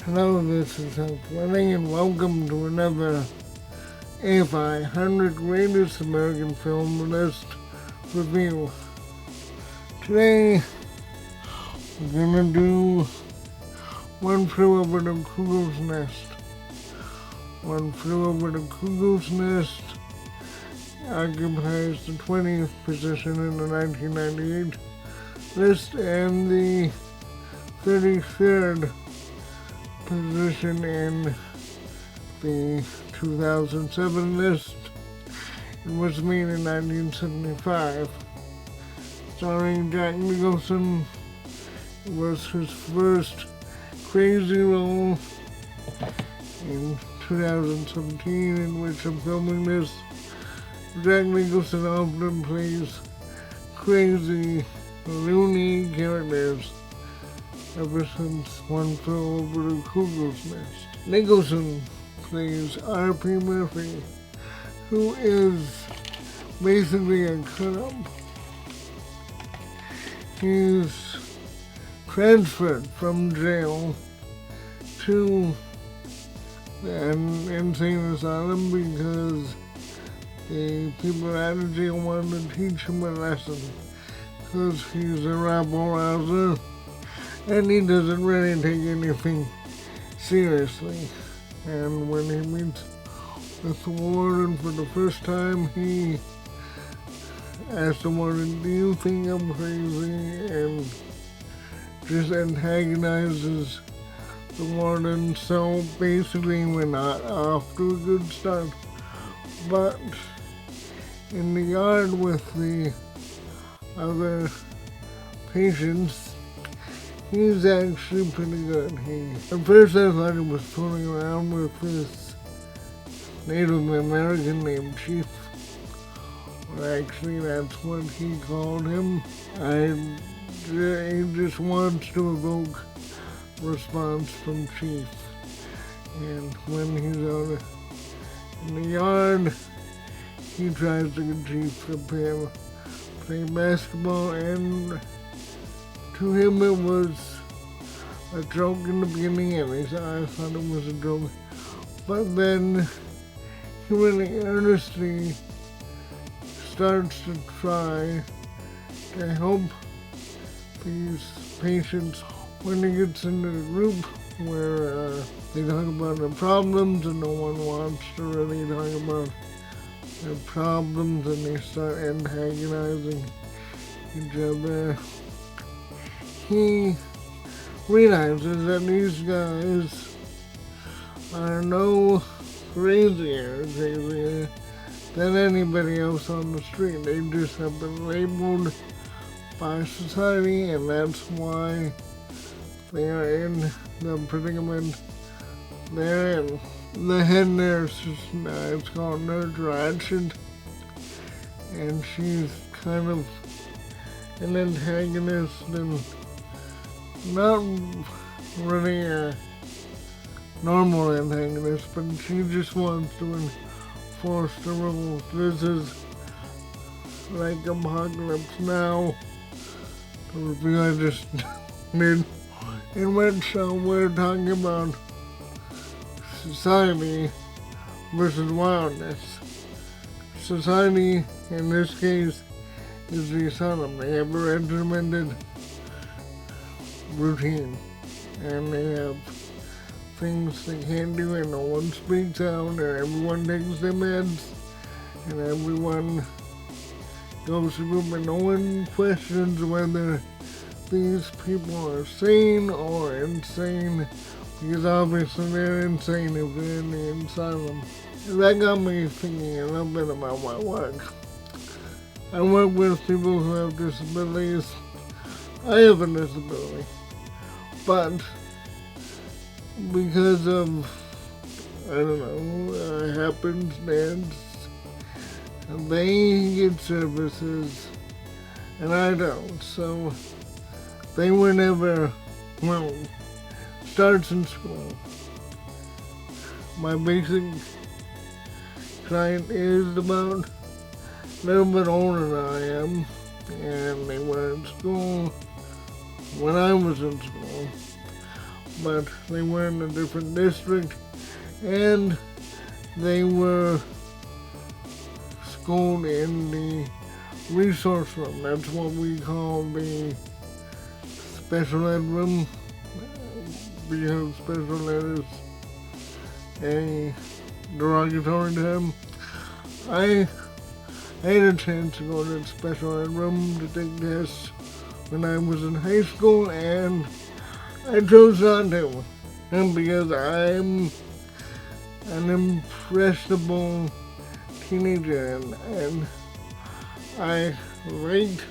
Hello, this is Winning, and welcome to another AFI 100 Greatest American Film List review. Today, we're gonna do One Flew Over the Cuckoo's Nest. One Flew Over the Cuckoo's Nest occupies the 20th position in the 1998 list and the 33rd position in the 2007 list. It was made in 1975. Starring Jack Nicholson, it was his first crazy role in 2017, in which I'm filming this. Jack Nicholson often plays crazy, loony characters ever since One Flew Over the Cuckoo's Nest. Nicholson plays R.P. Murphy, who is basically a cut-up. He's transferred from jail to an insane asylum because the people at the jail wanted to teach him a lesson, because he's a rabble-rouser and he doesn't really take anything seriously. And when he meets with the warden for the first time, he asks the warden, "Do you think I'm crazy?" and just antagonizes the warden. So basically we're not off to a good start. But in the yard with the other patients, he's actually pretty good. At first I thought he was fooling around with this Native American named Chief. Well, actually, that's what he called him. He just wants to evoke response from Chief. And when he's out in the yard, he tries to get Chief to play basketball, and to him it was a joke in the beginning, at least I thought it was a joke. But then he really earnestly starts to try to help these patients when he gets into the group where they talk about their problems and no one wants to really talk about their problems, and they start antagonizing each other. He realizes that these guys are no crazier than anybody else on the street. They just have been labeled by society, and that's why they are in the predicament they're in. The head nurse, it's called Nurse Ratched, and she's kind of an antagonist and not really a normal antagonist, but she just wants to enforce the rules. This is like Apocalypse Now, the review I just did, in which we're talking about society versus wildness. Society, in this case, is the asylum. They have a regimented routine, and they have things they can't do, and no one speaks out, and everyone takes their meds, and everyone goes to group, and no one questions whether these people are sane or insane, because obviously they're insane if they're in the asylum. And that got me thinking a little bit about my work. I work with people who have disabilities. I have a disability, but because of, I don't know, happenstance, they get services and I don't. So they were never, starts in school. My basic client is about a little bit older than I am, and they were in school when I was in school. but they were in a different district, and they were schooled in the resource room. That's what we call the special ed room, because special ed is a derogatory term. I had a chance to go to the special ed room to take tests when I was in high school, and I chose not to, and because I'm an impressionable teenager, and I like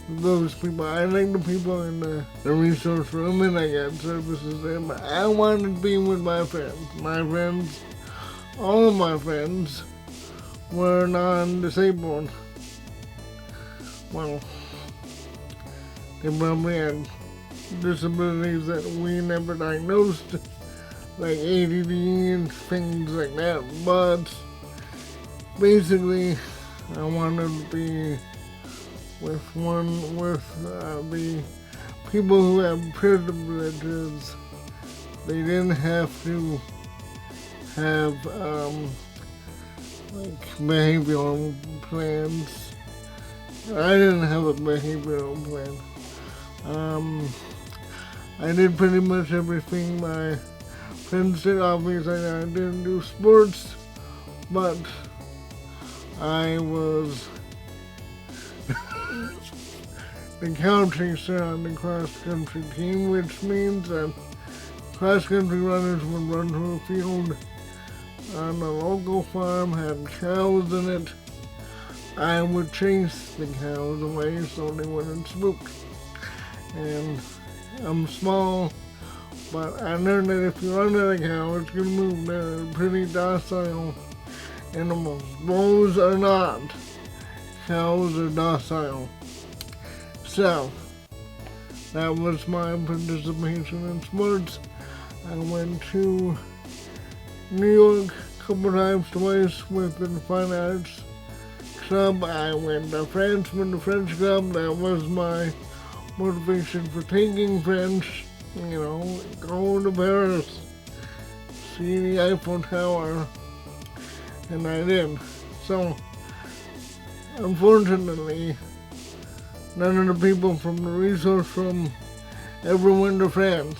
those people. I like the people in the resource room, and I got services there, but I wanted to be with my friends. My friends, all of my friends, were non-disabled. Well, they probably had disabilities that we never diagnosed, like ADD and things like that, but basically I wanted to be with the people who have privileges. They didn't have to have like behavioral plans. I didn't have a behavioral plan. I did pretty much everything my friends did. Obviously, I didn't do sports, but I was the cow chaser on the cross-country team, which means that cross-country runners would run to a field on a local farm, had cows in it. I would chase the cows away so they wouldn't spook. And I'm small, but I learned that if you run at a cow, it's going to move. They're pretty docile animals. Bulls are not. Cows are docile. So, that was my participation in sports. I went to New York a couple times, twice with the Fine Arts Club. I went to France with the French Club. That was my motivation for taking French. You know, go to Paris, see the Eiffel Tower, and I did. So, unfortunately, none of the people from the resource room ever went to France.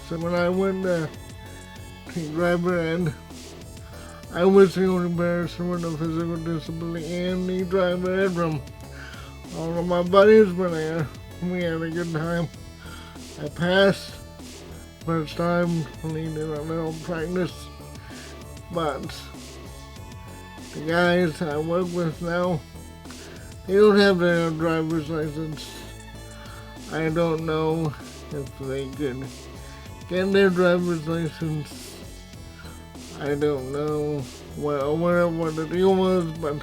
So when I went to take driver ed, I was the only person with a physical disability in the driver ed room. All of my buddies were there. We had a good time. I passed first time, needed a little practice, but the guys I work with now, they don't have their driver's license. I don't know if they could get their driver's license. I don't know what the deal was, but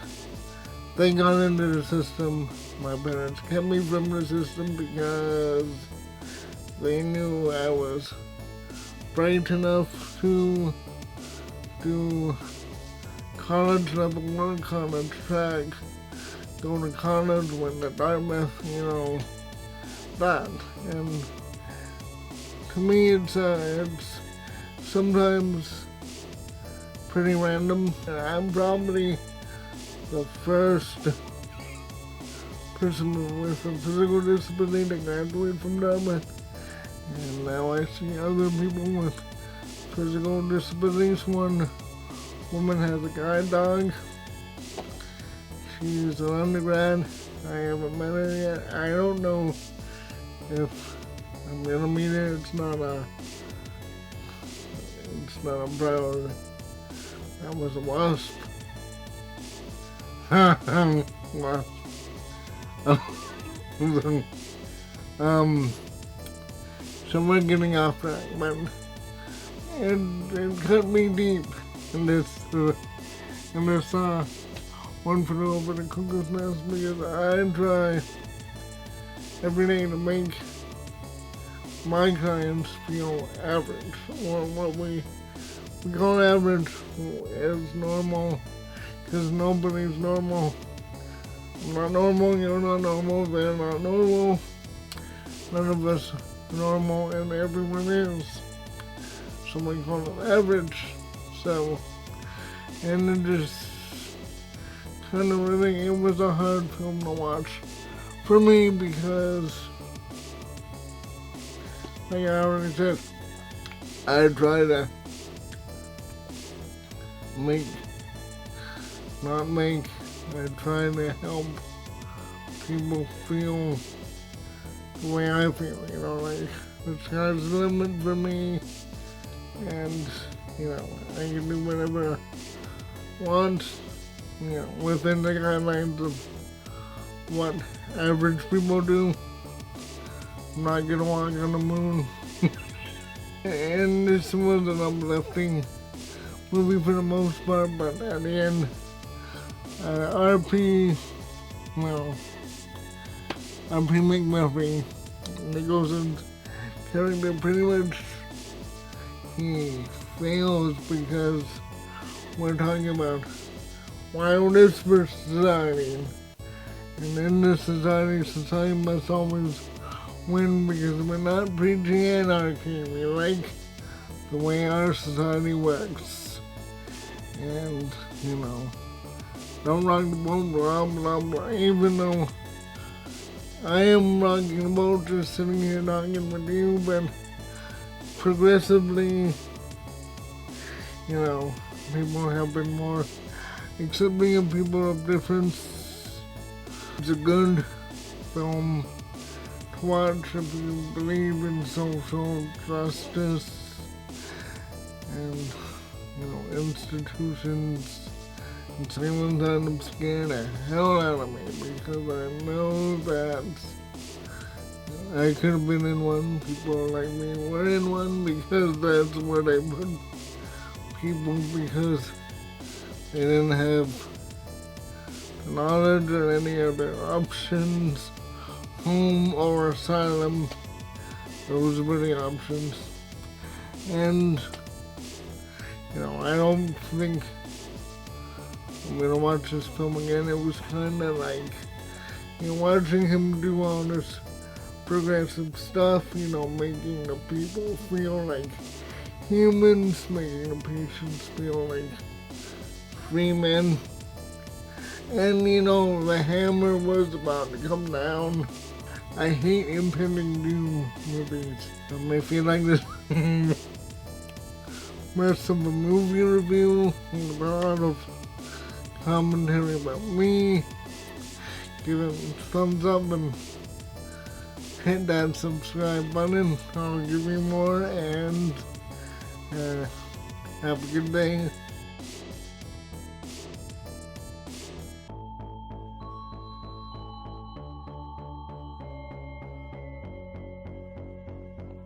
they got into the system. My parents kept me from the system because they knew I was bright enough to do college level work on a track, go to college with the Dartmouth, you know, that. And to me, it's sometimes pretty random. And I'm probably the first person with a physical disability to graduate from Dartmouth. And now I see other people with physical disabilities. One woman has a guide dog. She's an undergrad. I haven't met her yet. I don't know if I'm gonna meet her. It's not a priority. That was a wasp. Wasp. So we're getting off track, but it cut me deep in this one for over the Cuckoo's Nest, because I try every day to make my clients feel average, or what we call average is normal, because nobody's normal. I'm not normal, you're not normal, they're not normal. None of us normal and everyone is. Some might call it average. So, and it just kind of really, it was a hard film to watch for me because, like I already said, I try to I try to help people feel the way I feel, like the sky's the limit for me, and, I can do whatever I want, within the guidelines of what average people do. I'm not gonna walk on the moon. And this was an uplifting movie for the most part, but at the end, RP McMurphy, Nicholson's character pretty much, he fails because we're talking about wildness versus society. And in this society must always win because we're not preaching anarchy. We like the way our society works. And, don't rock the boat, blah, blah, blah. Even though I am rocking the boat just sitting here talking with you, but progressively, people have been more accepting of people of difference. It's a good film to watch if you believe in social justice and, institutions. And someone's end up scaring the hell out of me because I know that I could have been in one. People like me were in one because that's where they put people because they didn't have the knowledge or any other options, home or asylum. Those were the options. And, I don't think I'm gonna watch this film again. It was kind of like, watching him do all this progressive stuff, making the people feel like humans, making the patients feel like free men. And, the hammer was about to come down. I hate impending doom movies. It may feel like this rest of a movie review, a lot of commentary about me. Give it a thumbs up and hit that subscribe button. I'll give you more, and have a good day.